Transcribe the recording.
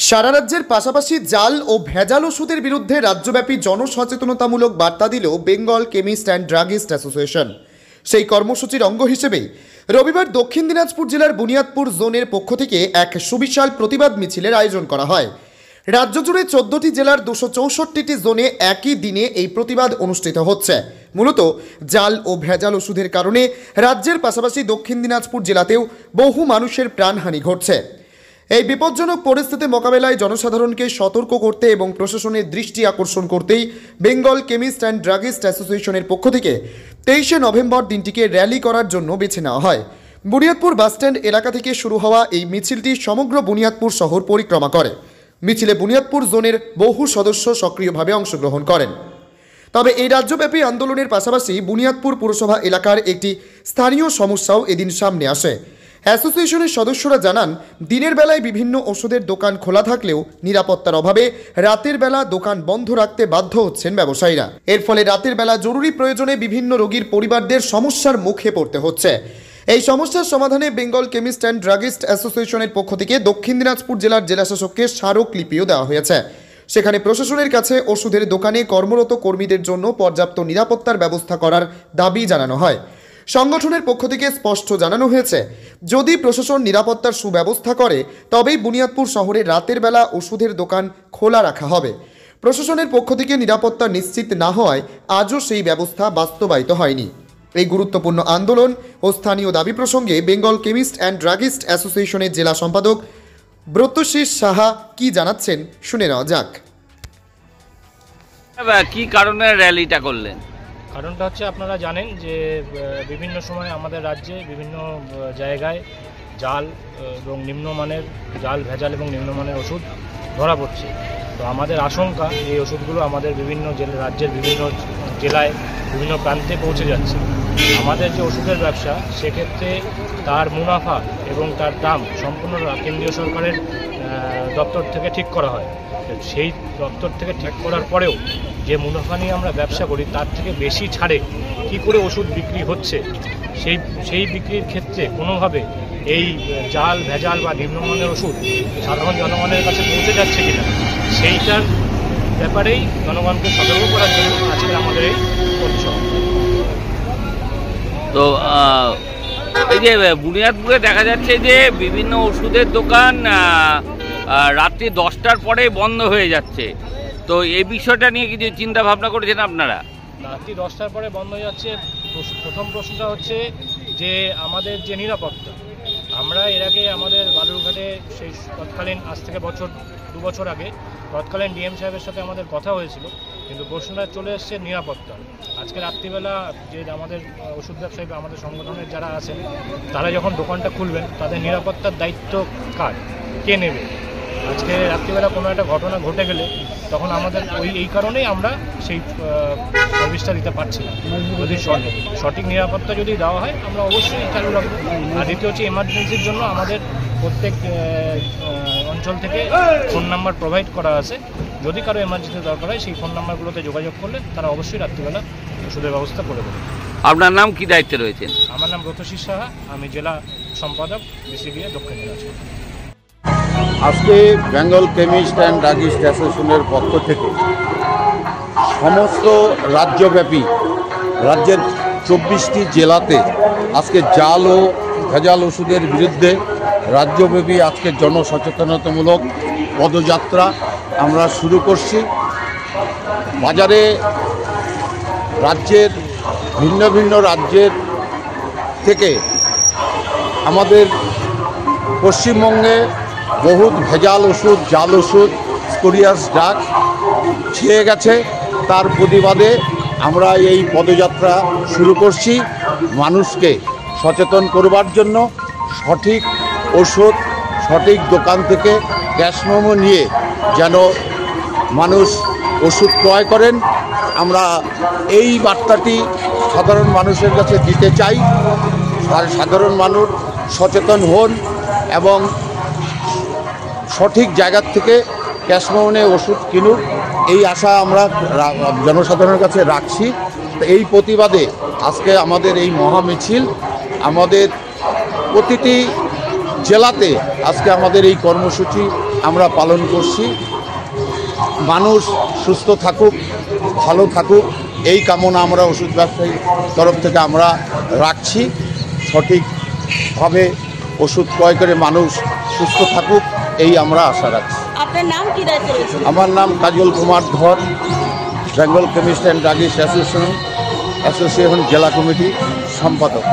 সারা রাজ্যের পাশাপাশি জাল ও ভেজাল ওষুধের বিরুদ্ধে রাজ্যব্যাপী জনসচেতনতামূলক বার্তা দিল Bengal chemist and druggist association. সেই কর্মসূচির অঙ্গ হিসেবে রবিবার দক্ষিণ দিনাজপুর জেলার বুনিয়াদপুর জোনের পক্ষ থেকে এক সুবিশাল প্রতিবাদ মিছিলের আয়োজন করা হয়। রাজ্য জুড়ে 14টি জেলার 264টি জোনে একই দিনে এই প্রতিবাদ অনুষ্ঠিত হচ্ছে। মূলত জাল ও ভেজাল ওষুধের কারণে রাজ্যের পাশাপাশি দক্ষিণ দিনাজপুর জেলাতেও বহু মানুষের প্রাণহানি ঘটছে। এই বিপজ্জনক পরিস্থিতি মোকাবেলায় জনসাধারণকে সতর্ক করতে এবং প্রশাসনের দৃষ্টি আকর্ষণ করতেই বেঙ্গল কেমিস্ট অ্যান্ড ড্রাগিস্ট অ্যাসোসিয়েশনের পক্ষ থেকে 23শে নভেম্বর দিনটিকে র্যালি করার জন্য বেছে নেওয়া হয়। বুনিয়াদপুর বাসস্ট্যান্ড এলাকা থেকে শুরু হওয়া এই মিছিলটি সমগ্র বুনিয়াদপুর শহর পরিক্রমা করে। মিছিলে বুনিয়াদপুর জোনের বহু সদস্য সক্রিয়ভাবে অংশগ্রহণ করেন। তবে এই রাজ্যব্যাপী আন্দোলনের পাশাপাশি বুনিয়াদপুর পুরসভা এলাকার একটি স্থানীয় সমস্যাও এদিন সামনে আসে। অ্যাসোসিয়েশনের সদস্যরা জানান, দিনের বেলায় বিভিন্ন ওষুধের দোকান খোলা থাকলেও নিরাপত্তার অভাবে রাতের বেলা দোকান বন্ধ রাখতে বাধ্য হচ্ছেন ব্যবসায়ীরা। এর ফলে রাতের বেলা জরুরি প্রয়োজনে বিভিন্ন রোগীর পরিবারদের সমস্যার মুখে পড়তে হচ্ছে। এই সমস্যার সমাধানে বেঙ্গল কেমিস্ট অ্যান্ড ড্রাগিস্ট অ্যাসোসিয়েশনের পক্ষ থেকে দক্ষিণ দিনাজপুর জেলার জেলাশাসককে স্মারকলিপিও দেওয়া হয়েছে। সেখানে প্রশাসনের কাছে ওষুধের দোকানে কর্মরত কর্মীদের জন্য পর্যাপ্ত নিরাপত্তার ব্যবস্থা করার দাবি জানানো হয়। সংগঠনের পক্ষ থেকে স্পষ্ট জানানো হয়েছে, যদি প্রশাসন নিরাপত্তার সুব্যবস্থা করে তবেই বুনিয়াদপুর শহরে রাতের বেলা ওষুধের দোকান খোলা রাখা হবে। প্রশাসনের পক্ষ থেকে নিরাপত্তা নিশ্চিত না হওয়ায় আজও সেই ব্যবস্থা বাস্তবায়িত হয়নি। এই গুরুত্বপূর্ণ আন্দোলন ও স্থানীয় দাবি প্রসঙ্গে বেঙ্গল কেমিস্ট অ্যান্ড ড্রাগিস্ট অ্যাসোসিয়েশনের জেলা সম্পাদক ব্রতশীষ সাহা কি জানাচ্ছেন শুনে নেওয়া যাক। কি কারণে র্যালিটা করলেন? কারণটা হচ্ছে, আপনারা জানেন যে বিভিন্ন সময় আমাদের রাজ্যে বিভিন্ন জায়গায় জাল এবং নিম্নমানের ভেজাল এবং নিম্নমানের ওষুধ ধরা পড়ছে। তো আমাদের আশঙ্কা এই ওষুধগুলো আমাদের বিভিন্ন রাজ্যের বিভিন্ন জেলায় বিভিন্ন প্রান্তে পৌঁছে যাচ্ছে। আমাদের যে ওষুধের ব্যবসা, সেক্ষেত্রে তার মুনাফা এবং তার দাম সম্পূর্ণ কেন্দ্রীয় সরকারের দপ্তর থেকে ঠিক করা হয়। সেই দপ্তর থেকে ঠিক করার পরেও যে মুনাফা নিয়ে আমরা ব্যবসা করি, তার থেকে বেশি ছাড়ে কি করে ওষুধ বিক্রি হচ্ছে, সেই বিক্রির ক্ষেত্রে কোনোভাবে এই জাল ভেজাল বা নিম্নমানের ওষুধ সাধারণ জনগণের কাছে পৌঁছে যাচ্ছে কিনা, সেইটার ব্যাপারেই জনগণকে সতর্ক করার জন্য আজকে আমাদের এই উৎসব। তো এই যে বুনিয়াদপুরে দেখা যাচ্ছে যে বিভিন্ন ওষুধের দোকান রাত্রি 10টার পরে বন্ধ হয়ে যাচ্ছে, তো এই বিষয়টা নিয়ে কিছু চিন্তা ভাবনা করেছেন আপনারা? রাত্রি 10টার পরে বন্ধ হয়ে যাচ্ছে। প্রথম প্রশ্নটা হচ্ছে যে আমাদের যে নিরাপত্তা, আমরা এর আগে আমাদের বালুরঘাটে সেই তৎকালীন আজ থেকে দু বছর আগে তৎকালীন ডিএম সাহেবের সাথে আমাদের কথা হয়েছিল, কিন্তু প্রশ্নটা চলে এসছে নিরাপত্তা। আজকে রাত্রিবেলা যে আমাদের ওষুধ ব্যবসায়ী বা আমাদের সংগঠনের যারা আছেন, তারা যখন দোকানটা খুলবেন, তাদের নিরাপত্তার দায়িত্ব কে নেবে? আজকে রাত্রিবেলা কোনো একটা ঘটনা ঘটে গেলে তখন আমাদের এই কারণেই আমরা সেই সার্ভিসটা দিতে পারছি না। যদি সঠিক নিরাপত্তা যদি দেওয়া হয়, আমরা অবশ্যই চালু রাখবো। আর দ্বিতীয় হচ্ছে, এমার্জেন্সির জন্য আমাদের প্রত্যেক অঞ্চল থেকে ফোন নাম্বার প্রোভাইড করা আছে। যদি কারো এমার্জেন্সি দরকার হয়, সেই ফোন নাম্বারগুলোতে যোগাযোগ করলে তারা অবশ্যই রাত্রিবেলা ওষুধের ব্যবস্থা করে দেবে। আপনার নাম কি দায়িত্বে রয়েছেন? আমার নাম ব্রতশীষ সাহা, আমি জেলা সম্পাদক বিসিবিএ দক্ষিণ দিনাজপুর। আজকে বেঙ্গল কেমিস্ট অ্যান্ড ড্রাগিস্ট অ্যাসোসিয়েশনের পক্ষ থেকে সমস্ত রাজ্যব্যাপী রাজ্যের 24টি জেলাতে আজকে জাল ও ভেজাল ওষুধের বিরুদ্ধে রাজ্যব্যাপী আজকে জনসচেতনতামূলক পদযাত্রা আমরা শুরু করছি। বাজারে রাজ্যের ভিন্ন ভিন্ন রাজ্যের থেকে আমাদের পশ্চিমবঙ্গে বহুত ভেজাল ওষুধ, জাল ওষুধ, স্পুরিয়াস ড্রাগ ছেয়ে গেছে। তার প্রতিবাদে আমরা এই পদযাত্রা শুরু করছি, মানুষকে সচেতন করবার জন্য। সঠিক ওষুধ সঠিক দোকান থেকে ক্যাশ মেমো নিয়ে যেন মানুষ ওষুধ ক্রয় করেন, আমরা এই বার্তাটি সাধারণ মানুষের কাছে দিতে চাই। সাধারণ মানুষ সচেতন হন এবং সঠিক জায়গার থেকে ক্যাশ মেমো নিয়ে ওষুধ কিনুক, এই আশা আমরা জনসাধারণের কাছে রাখছি। এই প্রতিবাদে আজকে আমাদের এই মহা মিছিল আমাদের প্রতিটি জেলাতে আজকে আমাদের এই কর্মসূচি আমরা পালন করছি। মানুষ সুস্থ থাকুক, ভালো থাকুক, এই কামনা আমরা ওষুধ ব্যবসায়ীর তরফ থেকে আমরা রাখছি। সঠিকভাবে ওষুধ ক্রয় করে মানুষ সুস্থ থাকুক, এই আমরা আশা রাখছি। আপনার নাম কি দায়িত্ব রয়েছে? আমার নাম কাজল কুমার ধর, Bengal chemist and druggist association জেলা কমিটি সম্পাদক।